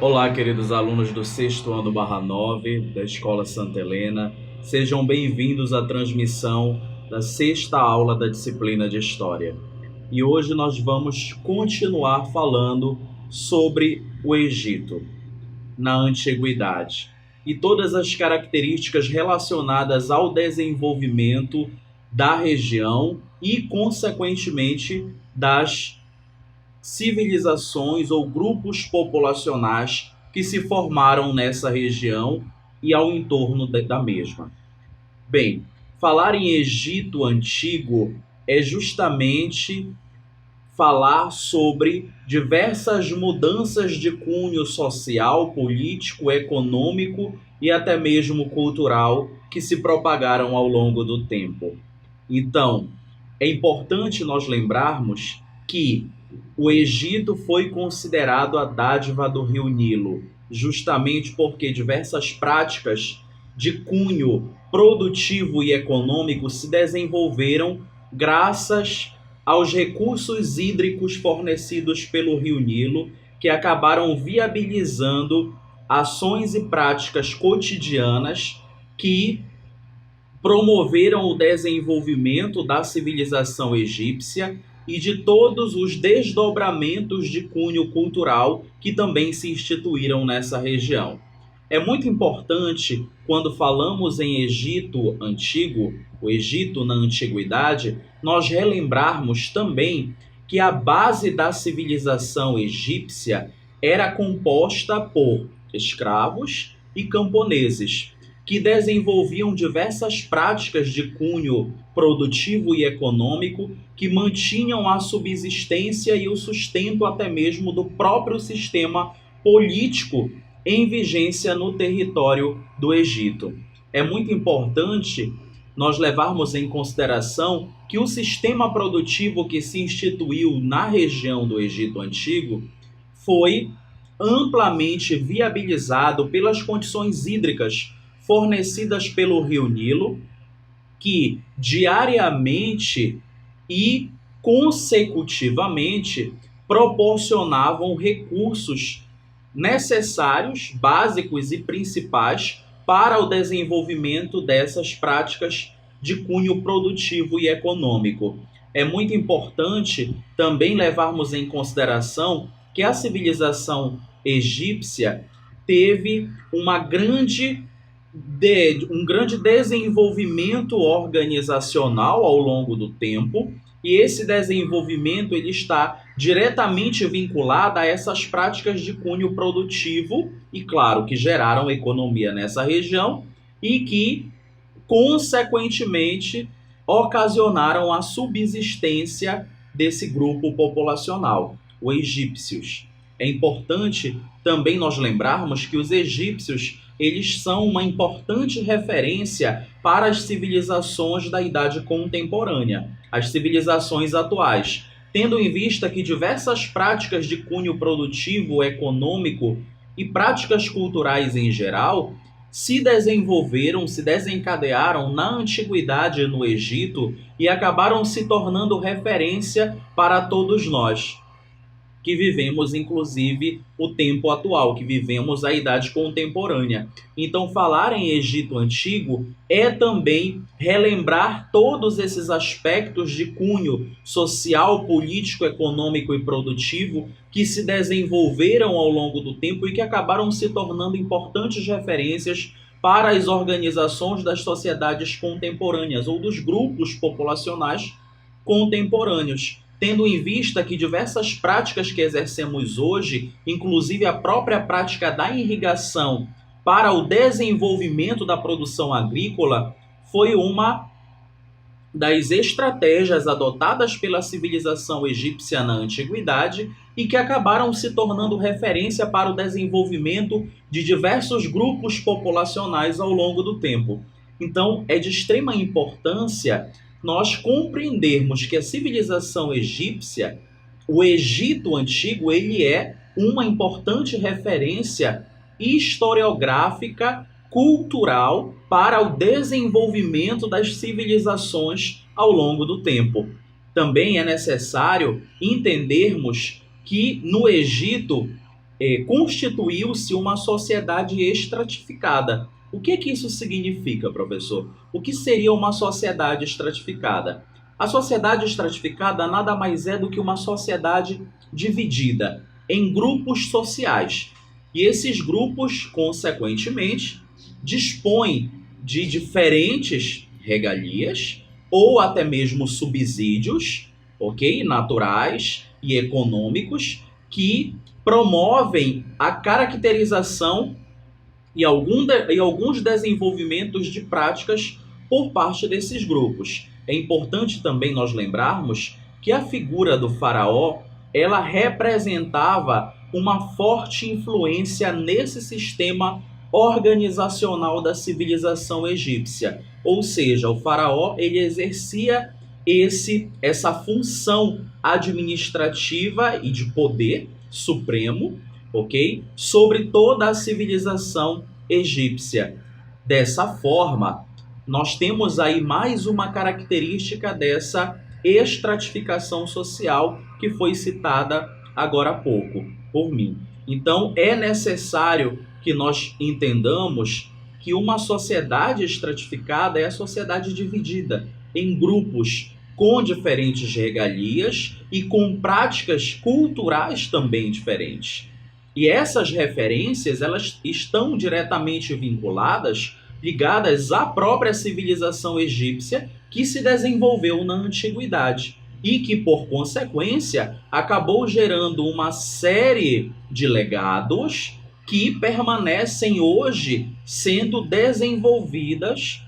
Olá, queridos alunos do sexto ano /9 da Escola Santa Helena. Sejam bem-vindos à transmissão da sexta aula da disciplina de História. E hoje nós vamos continuar falando sobre o Egito na Antiguidade e todas as características relacionadas ao desenvolvimento da região e, consequentemente, das civilizações ou grupos populacionais que se formaram nessa região e ao entorno da mesma. Bem, falar em Egito Antigo é justamente falar sobre diversas mudanças de cunho social, político, econômico e até mesmo cultural que se propagaram ao longo do tempo. Então, é importante nós lembrarmos que o Egito foi considerado a dádiva do Rio Nilo, justamente porque diversas práticas de cunho produtivo e econômico se desenvolveram graças aos recursos hídricos fornecidos pelo Rio Nilo, que acabaram viabilizando ações e práticas cotidianas que promoveram o desenvolvimento da civilização egípcia e de todos os desdobramentos de cunho cultural que também se instituíram nessa região. É muito importante, quando falamos em Egito Antigo, o Egito na Antiguidade, nós relembrarmos também que a base da civilização egípcia era composta por escravos e camponeses, que desenvolviam diversas práticas de cunho produtivo e econômico que mantinham a subsistência e o sustento até mesmo do próprio sistema político em vigência no território do Egito. É muito importante nós levarmos em consideração que o sistema produtivo que se instituiu na região do Egito Antigo foi amplamente viabilizado pelas condições hídricas fornecidas pelo Rio Nilo, que diariamente e consecutivamente proporcionavam recursos necessários, básicos e principais para o desenvolvimento dessas práticas de cunho produtivo e econômico. É muito importante também levarmos em consideração que a civilização egípcia teve um grande desenvolvimento organizacional ao longo do tempo, e esse desenvolvimento ele está diretamente vinculado a essas práticas de cunho produtivo e, claro, que geraram economia nessa região e que, consequentemente, ocasionaram a subsistência desse grupo populacional, os egípcios. É importante também nós lembrarmos que os egípcios eles são uma importante referência para as civilizações da Idade Contemporânea, as civilizações atuais, tendo em vista que diversas práticas de cunho produtivo, econômico e práticas culturais em geral se desenvolveram, se desencadearam na antiguidade no Egito e acabaram se tornando referência para todos nós que vivemos, inclusive, o tempo atual, que vivemos a idade contemporânea. Então, falar em Egito Antigo é também relembrar todos esses aspectos de cunho social, político, econômico e produtivo que se desenvolveram ao longo do tempo e que acabaram se tornando importantes referências para as organizações das sociedades contemporâneas ou dos grupos populacionais contemporâneos, tendo em vista que diversas práticas que exercemos hoje, inclusive a própria prática da irrigação para o desenvolvimento da produção agrícola, foi uma das estratégias adotadas pela civilização egípcia na antiguidade e que acabaram se tornando referência para o desenvolvimento de diversos grupos populacionais ao longo do tempo. Então, é de extrema importância nós compreendermos que a civilização egípcia, o Egito Antigo, ele é uma importante referência historiográfica, cultural para o desenvolvimento das civilizações ao longo do tempo. Também é necessário entendermos que no Egito constituiu-se uma sociedade estratificada. O que isso significa, professor? O que seria uma sociedade estratificada? A sociedade estratificada nada mais é do que uma sociedade dividida em grupos sociais. E esses grupos, consequentemente, dispõem de diferentes regalias ou até mesmo subsídios, ok? Naturais e econômicos que promovem a caracterização e alguns desenvolvimentos de práticas por parte desses grupos. É importante também nós lembrarmos que a figura do faraó, ela representava uma forte influência nesse sistema organizacional da civilização egípcia. Ou seja, o faraó ele exercia essa função administrativa e de poder supremo, ok? Sobre toda a civilização egípcia. Dessa forma, nós temos aí mais uma característica dessa estratificação social que foi citada agora há pouco por mim. Então, é necessário que nós entendamos que uma sociedade estratificada é a sociedade dividida em grupos com diferentes regalias e com práticas culturais também diferentes. E essas referências, elas estão diretamente vinculadas, ligadas à própria civilização egípcia que se desenvolveu na antiguidade e que, por consequência, acabou gerando uma série de legados que permanecem hoje sendo desenvolvidas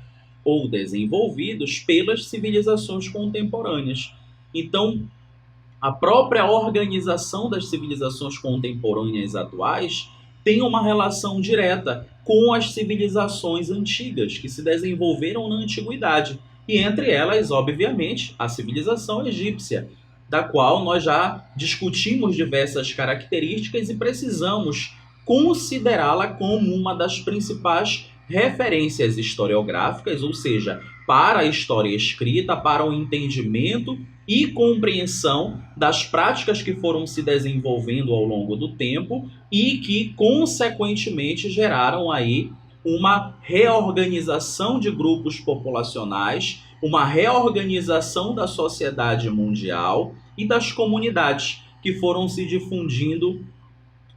ou desenvolvidos pelas civilizações contemporâneas. Então, a própria organização das civilizações contemporâneas atuais tem uma relação direta com as civilizações antigas que se desenvolveram na antiguidade. E entre elas, obviamente, a civilização egípcia, da qual nós já discutimos diversas características e precisamos considerá-la como uma das principais referências historiográficas, ou seja, para a história escrita, para o entendimento e compreensão das práticas que foram se desenvolvendo ao longo do tempo e que, consequentemente, geraram aí uma reorganização de grupos populacionais, uma reorganização da sociedade mundial e das comunidades que foram se difundindo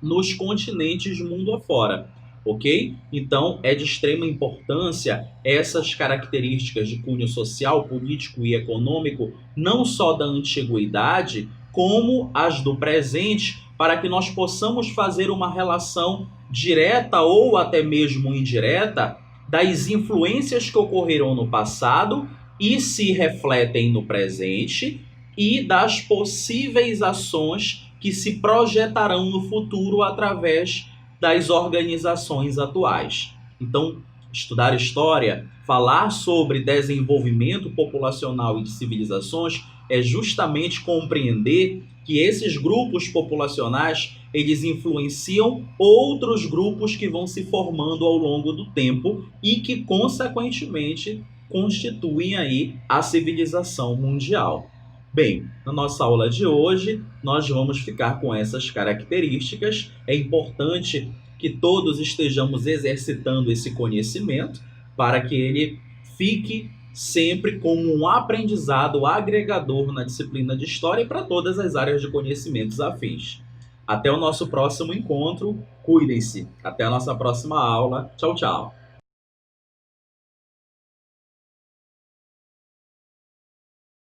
nos continentes mundo afora. Ok? Então, é de extrema importância essas características de cunho social, político e econômico, não só da antiguidade, como as do presente, para que nós possamos fazer uma relação direta ou até mesmo indireta das influências que ocorreram no passado e se refletem no presente e das possíveis ações que se projetarão no futuro através das organizações atuais. Então, estudar história, falar sobre desenvolvimento populacional e de civilizações é justamente compreender que esses grupos populacionais, eles influenciam outros grupos que vão se formando ao longo do tempo e que, consequentemente, constituem aí a civilização mundial. Bem, na nossa aula de hoje, nós vamos ficar com essas características. É importante que todos estejamos exercitando esse conhecimento para que ele fique sempre como um aprendizado agregador na disciplina de História e para todas as áreas de conhecimentos afins. Até o nosso próximo encontro. Cuidem-se. Até a nossa próxima aula. Tchau, tchau.